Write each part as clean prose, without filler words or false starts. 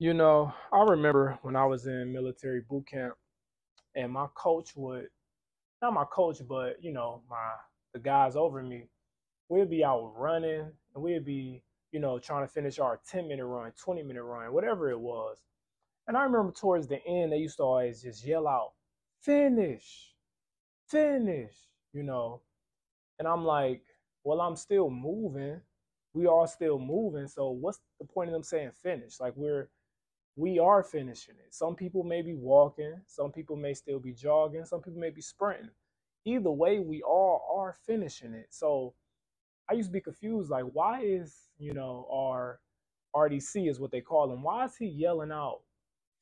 I remember when I was in military boot camp and my coach would, not my coach, but the guys over me, we'd be out running and we'd be, trying to finish our 10-minute run, 20-minute run, whatever it was. And I remember towards the end, they used to always just yell out, finish, finish, you know. And I'm like, well, I'm still moving. We are still moving. So what's the point of them saying finish? Like we are finishing it. Some people may be walking, some people may still be jogging, some people may be sprinting. Either way, we all are finishing it. So I used to be confused, like, why is, our RDC is what they call him. Why is he yelling out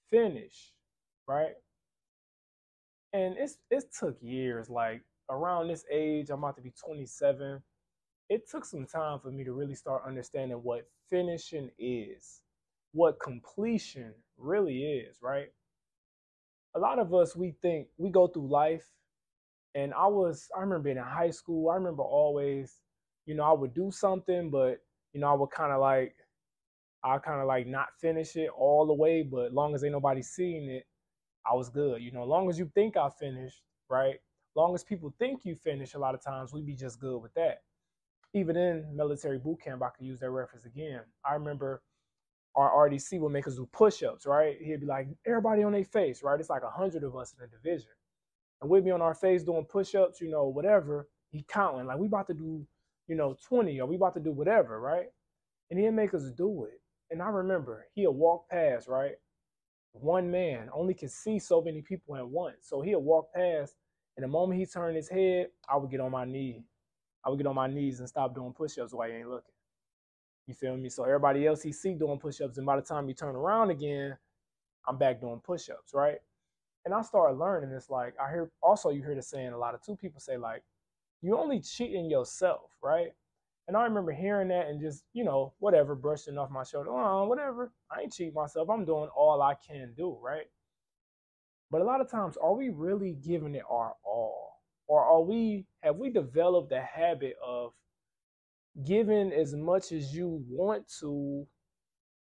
finish? Right? And it took years, like around this age, I'm about to be 27. It took some time for me to really start understanding what finishing is, what completion really is, right? A lot of us, we think we go through life, and I remember being in high school, I remember always, I would do something, but I would kind of like not finish it all the way, but long as ain't nobody seeing it, I was good. Long as you think I finished, right? Long as people think you finished, a lot of times we be just good with that. Even in military boot camp, I could use that reference again. I remember our RDC would make us do push-ups, right? He'd be like, everybody on their face, right? It's like 100 of us in the division. And we'd be on our face doing push-ups, whatever. He counting, like we about to do, 20, or we about to do whatever, right? And he'd make us do it. And I remember he'd walk past, right? One man only can see so many people at once. So he'd walk past, and the moment he turned his head, I would get on my knee. I would get on my knees and stop doing push-ups while he ain't looking. You feel me? So everybody else he see doing push-ups, and by the time he turn around again, I'm back doing push-ups, right? And I started learning. It's like I hear also you hear the saying a lot of two people say like, you only cheating yourself, right? And I remember hearing that and just, whatever, brushing off my shoulder. Oh, whatever. I ain't cheating myself. I'm doing all I can do, right? But a lot of times, are we really giving it our all? Or have we developed the habit of giving as much as you want to,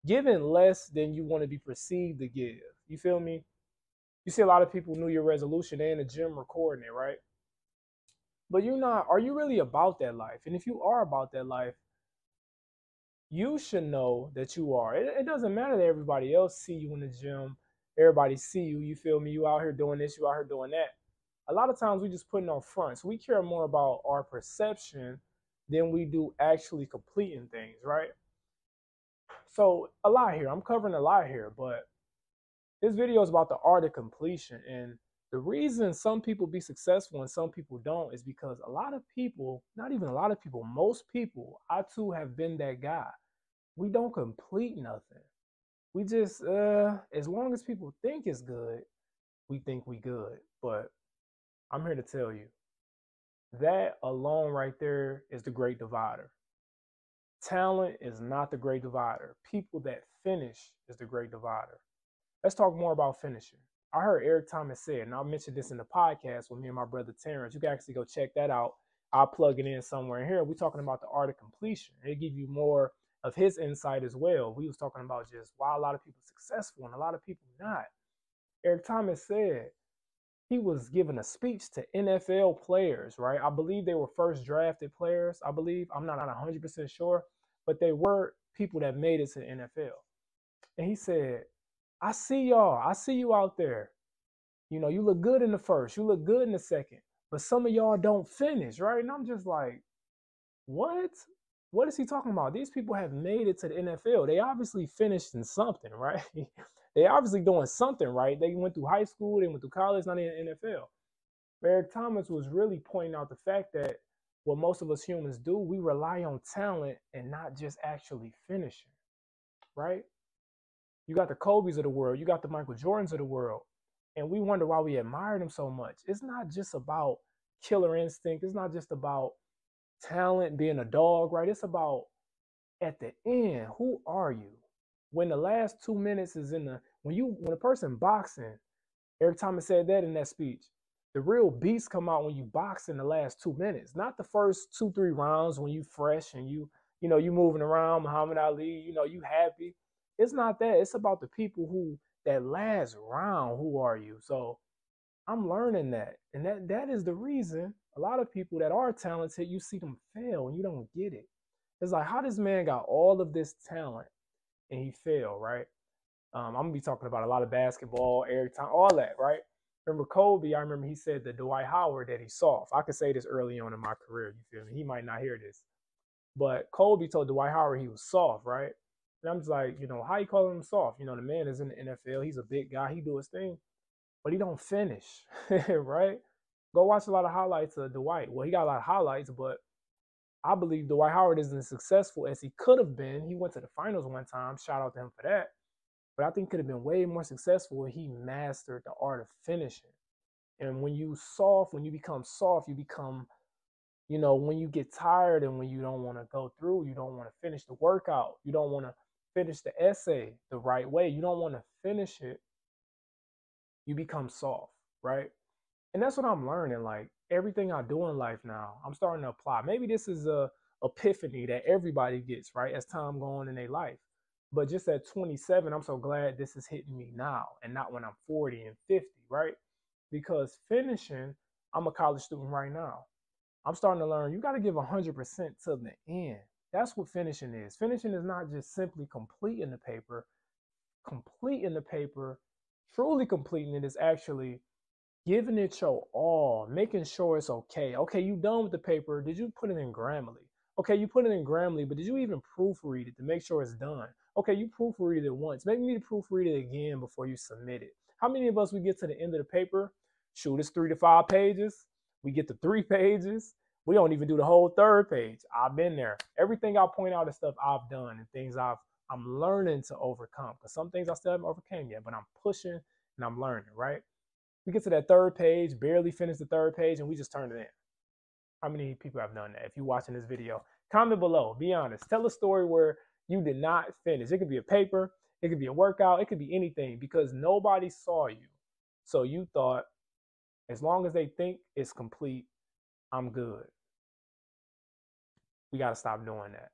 giving less than you want to be perceived to give? You feel me? You see a lot of people New Year resolution, they in the gym recording it, right? But you're not, are you really about that life? And if you are about that life, you should know that you are. It doesn't matter that everybody else see you in the gym, everybody see you, you feel me? You out here doing this, you out here doing that. A lot of times we just putting on fronts. We care more about our perception than we do actually completing things, right? So a lot here. I'm covering a lot here, but this video is about the art of completion. And the reason some people be successful and some people don't is because a lot of people, not even a lot of people, most people, I too have been that guy. We don't complete nothing. We just, as long as people think it's good, we think we good. But I'm here to tell you that alone right there is the great divider. Talent is not the great divider. People that finish is the great divider. Let's talk more about finishing. I heard Eric Thomas say it, and I'll mention this in the podcast with me and my brother Terrence. You can actually go check that out. I'll plug it in somewhere in here. We're talking about the art of completion. It give you more of his insight as well. We was talking about just why a lot of people successful and a lot of people not. Eric Thomas said he was giving a speech to NFL players, right? I believe they were first drafted players. I believe, I'm not 100% sure, but they were people that made it to the NFL. And he said, I see y'all. I see you out there. You look good in the first, you look good in the second, but some of y'all don't finish, right? And I'm just like, what? What is he talking about? These people have made it to the NFL. They obviously finished in something, right? They obviously doing something right. They went through high school, they went through college, not in the NFL. Eric Thomas was really pointing out the fact that what most of us humans do, we rely on talent and not just actually finishing, right? You got the Kobe's of the world, you got the Michael Jordans of the world, and we wonder why we admire them so much. It's not just about killer instinct. It's not just about talent being a dog, right? It's about at the end, who are you? When the last 2 minutes is in the when a person boxing, Eric Thomas said that in that speech. The real beats come out when you box in the last 2 minutes, not the first 2, 3 rounds when you fresh and you moving around, Muhammad Ali, you happy. It's not that. It's about the people who that last round. Who are you? So I'm learning that, and that is the reason a lot of people that are talented, you see them fail and you don't get it. It's like, how this man got all of this talent and he failed, right? I'm gonna be talking about a lot of basketball, Eric Thomas, all that, right? Remember Kobe? I remember he said to Dwight Howard that he's soft. I could say this early on in my career. You feel me? He might not hear this, but Kobe told Dwight Howard he was soft, right? And I'm just like, how you calling him soft? The man is in the NFL. He's a big guy. He do his thing, but he don't finish, right? Go watch a lot of highlights of Dwight. Well, he got a lot of highlights, but I believe Dwight Howard isn't as successful as he could have been. He went to the finals one time. Shout out to him for that. But I think he could have been way more successful if he mastered the art of finishing. And when you become soft, you become, when you get tired and when you don't want to go through, you don't want to finish the workout, you don't want to finish the essay the right way, you don't want to finish it, you become soft, right? And that's what I'm learning. Like everything I do in life now, I'm starting to apply. Maybe this is a epiphany that everybody gets, right, as time going on in their life. But just at 27, I'm so glad this is hitting me now and not when I'm 40 and 50, right? Because finishing, I'm a college student right now. I'm starting to learn you got to give 100% to the end. That's what finishing is. Finishing is not just simply completing the paper. Completing the paper, truly completing it is actually giving it your all, making sure it's okay. Okay, you done with the paper. Did you put it in Grammarly? Okay, you put it in Grammarly, but did you even proofread it to make sure it's done? Okay, you proofread it once. Maybe you need to proofread it again before you submit it. How many of us we get to the end of the paper? Shoot, it's 3 to 5 pages. We get to 3 pages. We don't even do the whole 3rd page. I've been there. Everything I point out is stuff I've done and things I'm learning to overcome. Because some things I still haven't overcame yet, but I'm pushing and I'm learning, right? We get to that 3rd page, barely finish the 3rd page, and we just turn it in. How many people have done that? If you're watching this video, comment below. Be honest. Tell a story where you did not finish. It could be a paper. It could be a workout. It could be anything because nobody saw you. So you thought, as long as they think it's complete, I'm good. We got to stop doing that.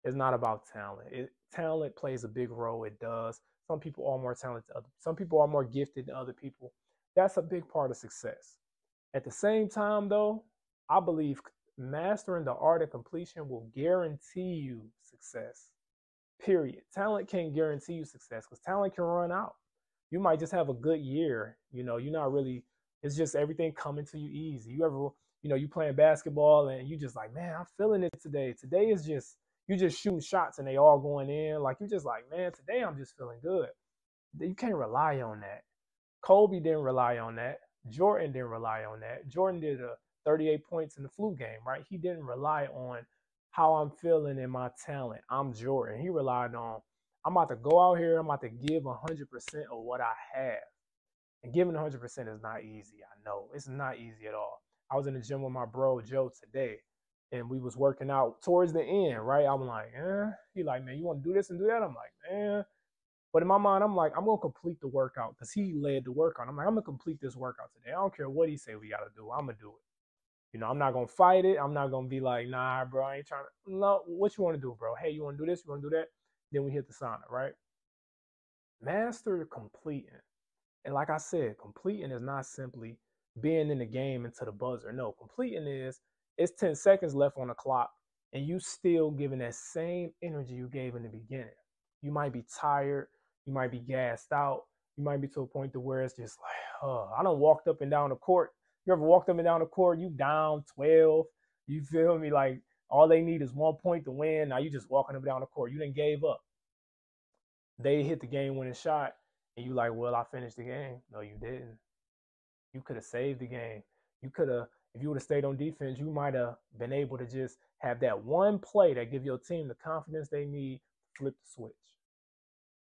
It's not about talent. Talent plays a big role. It does. Some people are more talented than others. Some people are more gifted than other people. That's a big part of success. At the same time, though, I believe mastering the art of completion will guarantee you success. Period. Talent can't guarantee you success because talent can run out. You might just have a good year. You're not really, it's just everything coming to you easy. You ever, you playing basketball and you just like, man, I'm feeling it today. Today is just, you just shooting shots and they all going in. Like you just like, man, today I'm just feeling good. You can't rely on that. Kobe didn't rely on that. Jordan didn't rely on that. Jordan did 38 points in the flu game, right? He didn't rely on how I'm feeling and my talent. I'm Jordan. He relied on, I'm about to go out here. I'm about to give 100% of what I have. And giving 100% is not easy. I know it's not easy at all. I was in the gym with my bro Joe today, and we was working out towards the end, right? I'm like, He like, man, you want to do this and do that? I'm like, man. But in my mind, I'm like, I'm gonna complete the workout because he led the workout. I'm like, I'm gonna complete this workout today. I don't care what he say we gotta do. I'm gonna do it. I'm not gonna fight it. I'm not gonna be like, nah, bro, I ain't trying to. No, what you want to do, bro? Hey, you want to do this? You want to do that? Then we hit the sauna, right? Master completing. And like I said, completing is not simply being in the game into the buzzer. No, completing is it's 10 seconds left on the clock and you still giving that same energy you gave in the beginning. You might be tired. You might be gassed out. You might be to a point to where it's just like, oh, I done walked up and down the court. You ever walked up and down the court? You down 12. You feel me? Like all they need is 1 point to win. Now you just walking up and down the court. You done gave up. They hit the game-winning shot. And you like, well, I finished the game. No, you didn't. You could have saved the game. You could have, if you would have stayed on defense, you might have been able to just have that one play that give your team the confidence they need to flip the switch.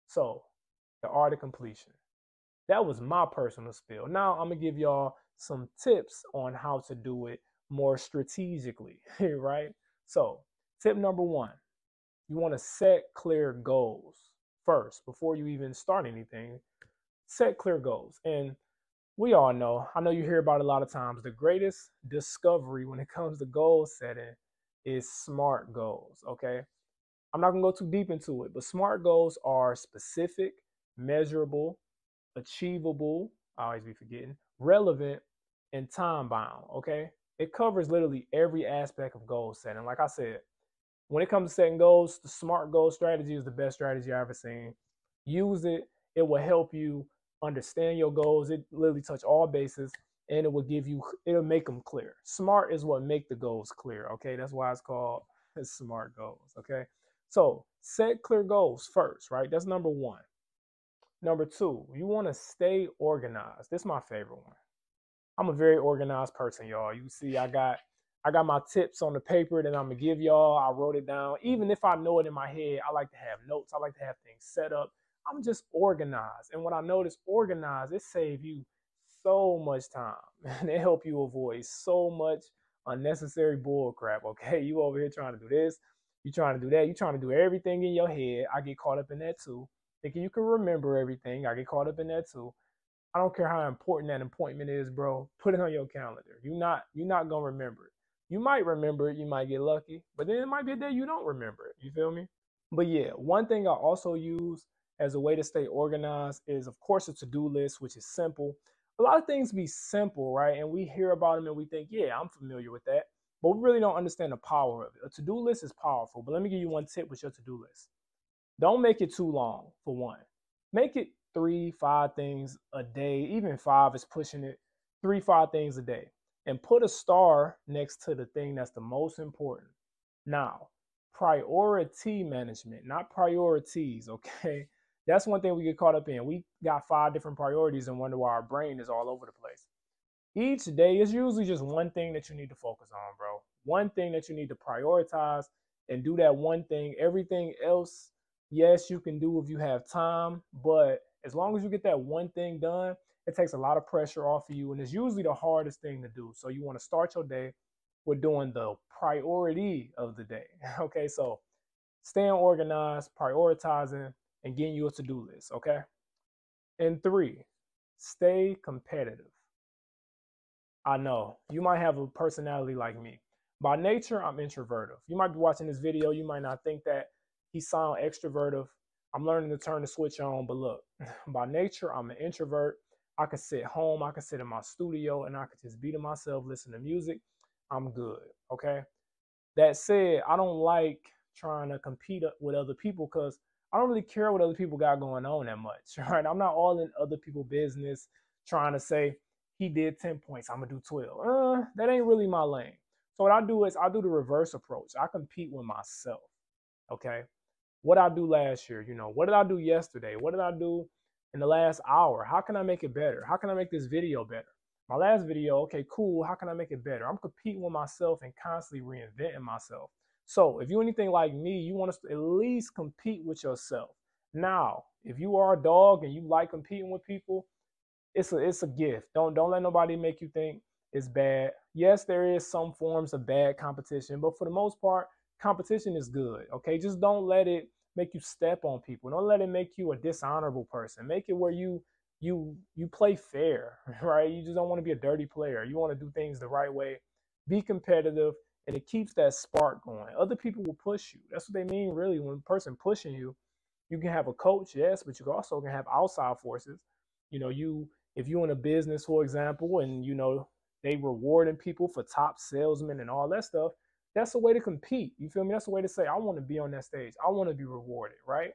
So, the art of completion. That was my personal spiel. Now, I'm going to give y'all some tips on how to do it more strategically, right? So, tip number 1, you want to set clear goals first before you even start anything. Set clear goals. And we all know, I know you hear about it a lot of times, the greatest discovery when it comes to goal setting is SMART goals, okay? I'm not gonna go too deep into it, but SMART goals are specific, measurable, achievable, I always be forgetting, relevant, and time bound. Okay. It covers literally every aspect of goal setting. Like I said, when it comes to setting goals, the SMART goal strategy is the best strategy I've ever seen. Use it. It will help you understand your goals. It literally touch all bases, and it will give you, it'll make them clear. SMART is what make the goals clear. Okay. That's why it's called SMART goals. Okay. So set clear goals first, right? That's number one. Number two, you want to stay organized. This is my favorite one. I'm a very organized person, y'all. You see, I got my tips on the paper that I'm gonna give y'all. I wrote it down. Even if I know it in my head, I like to have notes. I like to have things set up. I'm just organized. And when I notice organized, it saves you so much time. And it help you avoid so much unnecessary bull crap. Okay. You over here trying to do this, you trying to do that, you trying to do everything in your head. I get caught up in that too. Thinking you can remember everything. I get caught up in that too. I don't care how important that appointment is, bro. Put it on your calendar. You're not gonna remember it. You might remember it, you might get lucky, but then it might be a day you don't remember it. You feel me? But yeah, one thing I also use as a way to stay organized is, of course, a to-do list, which is simple. A lot of things be simple, right? And we hear about them and we think, yeah, I'm familiar with that. But we really don't understand the power of it. A to-do list is powerful. But let me give you one tip with your to-do list. Don't make it too long, for one. Make it 3, 5 things a day. Even 5 is pushing it. 3, 5 things a day. And put a star next to the thing that's the most important. Now, priority management, not priorities, okay? That's one thing we get caught up in. We got 5 different priorities and wonder why our brain is all over the place. Each day is usually just one thing that you need to focus on, bro. One thing that you need to prioritize and do that one thing. Everything else, yes, you can do if you have time, but as long as you get that one thing done, it takes a lot of pressure off of you, and it's usually the hardest thing to do. So you want to start your day with doing the priority of the day. Okay, so staying organized, prioritizing, and getting you a to-do list. Okay. And 3, stay competitive. I know you might have a personality like me. By nature, I'm introverted. You might be watching this video, you might not think that he sound extroverted. I'm learning to turn the switch on, but look, by nature, I'm an introvert. I could sit home, I could sit in my studio, and I could just be to myself, listen to music. I'm good. Okay. That said, I don't like trying to compete with other people because I don't really care what other people got going on that much. Right. I'm not all in other people's business trying to say he did 10 points, I'm gonna do 12. That ain't really my lane. So what I do is I do the reverse approach. I compete with myself. Okay. What I do last year, what did I do yesterday? What did I do in the last hour? How can I make it better? How can I make this video better? My last video, okay, cool. How can I make it better? I'm competing with myself and constantly reinventing myself. So if you're anything like me, you want to at least compete with yourself. Now, if you are a dog and you like competing with people, it's a gift. Don't let nobody make you think it's bad. Yes, there is some forms of bad competition, but for the most part, competition is good. Okay, just don't let it make you step on people. Don't let it make you a dishonorable person. Make it where you play fair, right? You just don't want to be a dirty player. You want to do things the right way. Be competitive, and it keeps that spark going. Other people will push you. That's what they mean, really. When a person pushing you, you can have a coach, yes, but you also can have outside forces. If you're in a business, for example, and they rewarding people for top salesmen and all that stuff, that's a way to compete. You feel me? That's a way to say, I want to be on that stage. I want to be rewarded, right?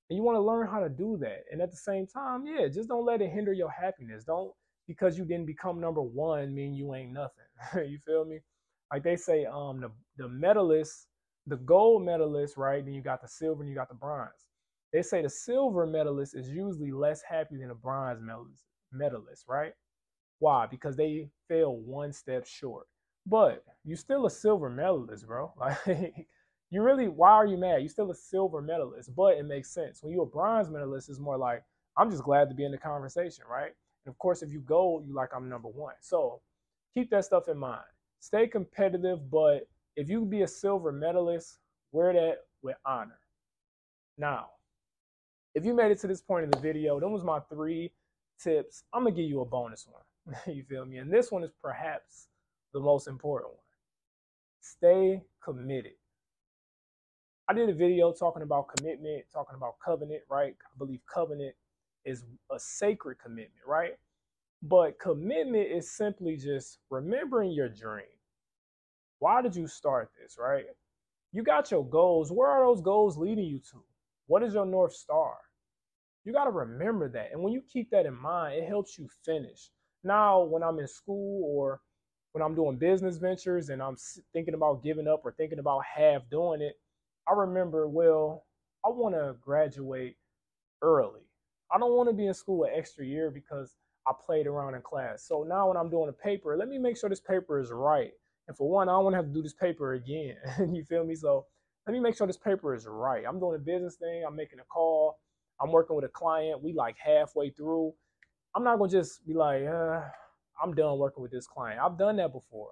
And you want to learn how to do that. And at the same time, yeah, just don't let it hinder your happiness. Don't, because you didn't become number one, mean you ain't nothing. You feel me? Like they say, the medalists, the gold medalist, right? Then you got the silver and you got the bronze. They say the silver medalist is usually less happy than the bronze medalist, right? Why? Because they fell one step short. But you still a silver medalist, bro. Like you really, why are you mad? You still a silver medalist, but it makes sense. When you're a bronze medalist, it's more like, I'm just glad to be in the conversation, right? And of course, if you gold, you like, I'm number one. So keep that stuff in mind. Stay competitive, but if you be a silver medalist, wear that with honor. Now, if you made it to this point in the video, that was my 3 tips. I'm gonna give you a bonus one. You feel me? And this one is perhaps the most important one. Stay committed. I did a video talking about commitment, talking about covenant, right? I believe covenant is a sacred commitment, right? But commitment is simply just remembering your dream. Why did you start this, right? You got your goals. Where are those goals leading you to? What is your North Star? You got to remember that. And when you keep that in mind, it helps you finish. Now, when I'm in school or when I'm doing business ventures and I'm thinking about giving up or thinking about half doing it, I remember, well, I want to graduate early. I don't want to be in school an extra year because I played around in class. So now when I'm doing a paper, let me make sure this paper is right. And for one, I don't want to have to do this paper again. You feel me? So let me make sure this paper is right. I'm doing a business thing. I'm making a call. I'm working with a client. We like halfway through. I'm not going to just be like, I'm done working with this client. I've done that before.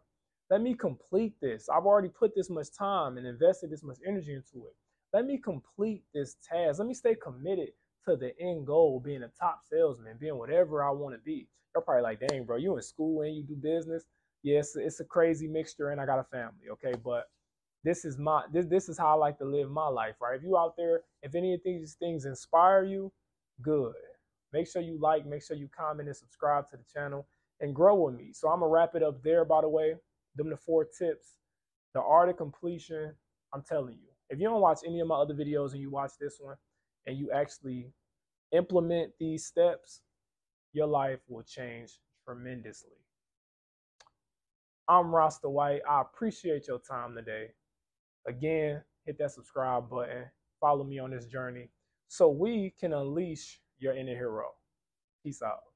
Let me complete this. I've already put this much time and invested this much energy into it. Let me complete this task. Let me stay committed to the end goal, being a top salesman, being whatever I want to be. You're probably like, dang, bro, you in school and you do business. Yes, it's a crazy mixture and I got a family, okay? But this is this is how I like to live my life, right? If you out there, if any of these things inspire you, good. Make sure you like, make sure you comment and subscribe to the channel and grow with me. So I'm gonna wrap it up there, by the way. Them the 4 tips. The art of completion, I'm telling you. If you don't watch any of my other videos and you watch this one and you actually implement these steps, your life will change tremendously. I'm Rasta White. I appreciate your time today. Again, hit that subscribe button. Follow me on this journey so we can unleash your inner hero. Peace out.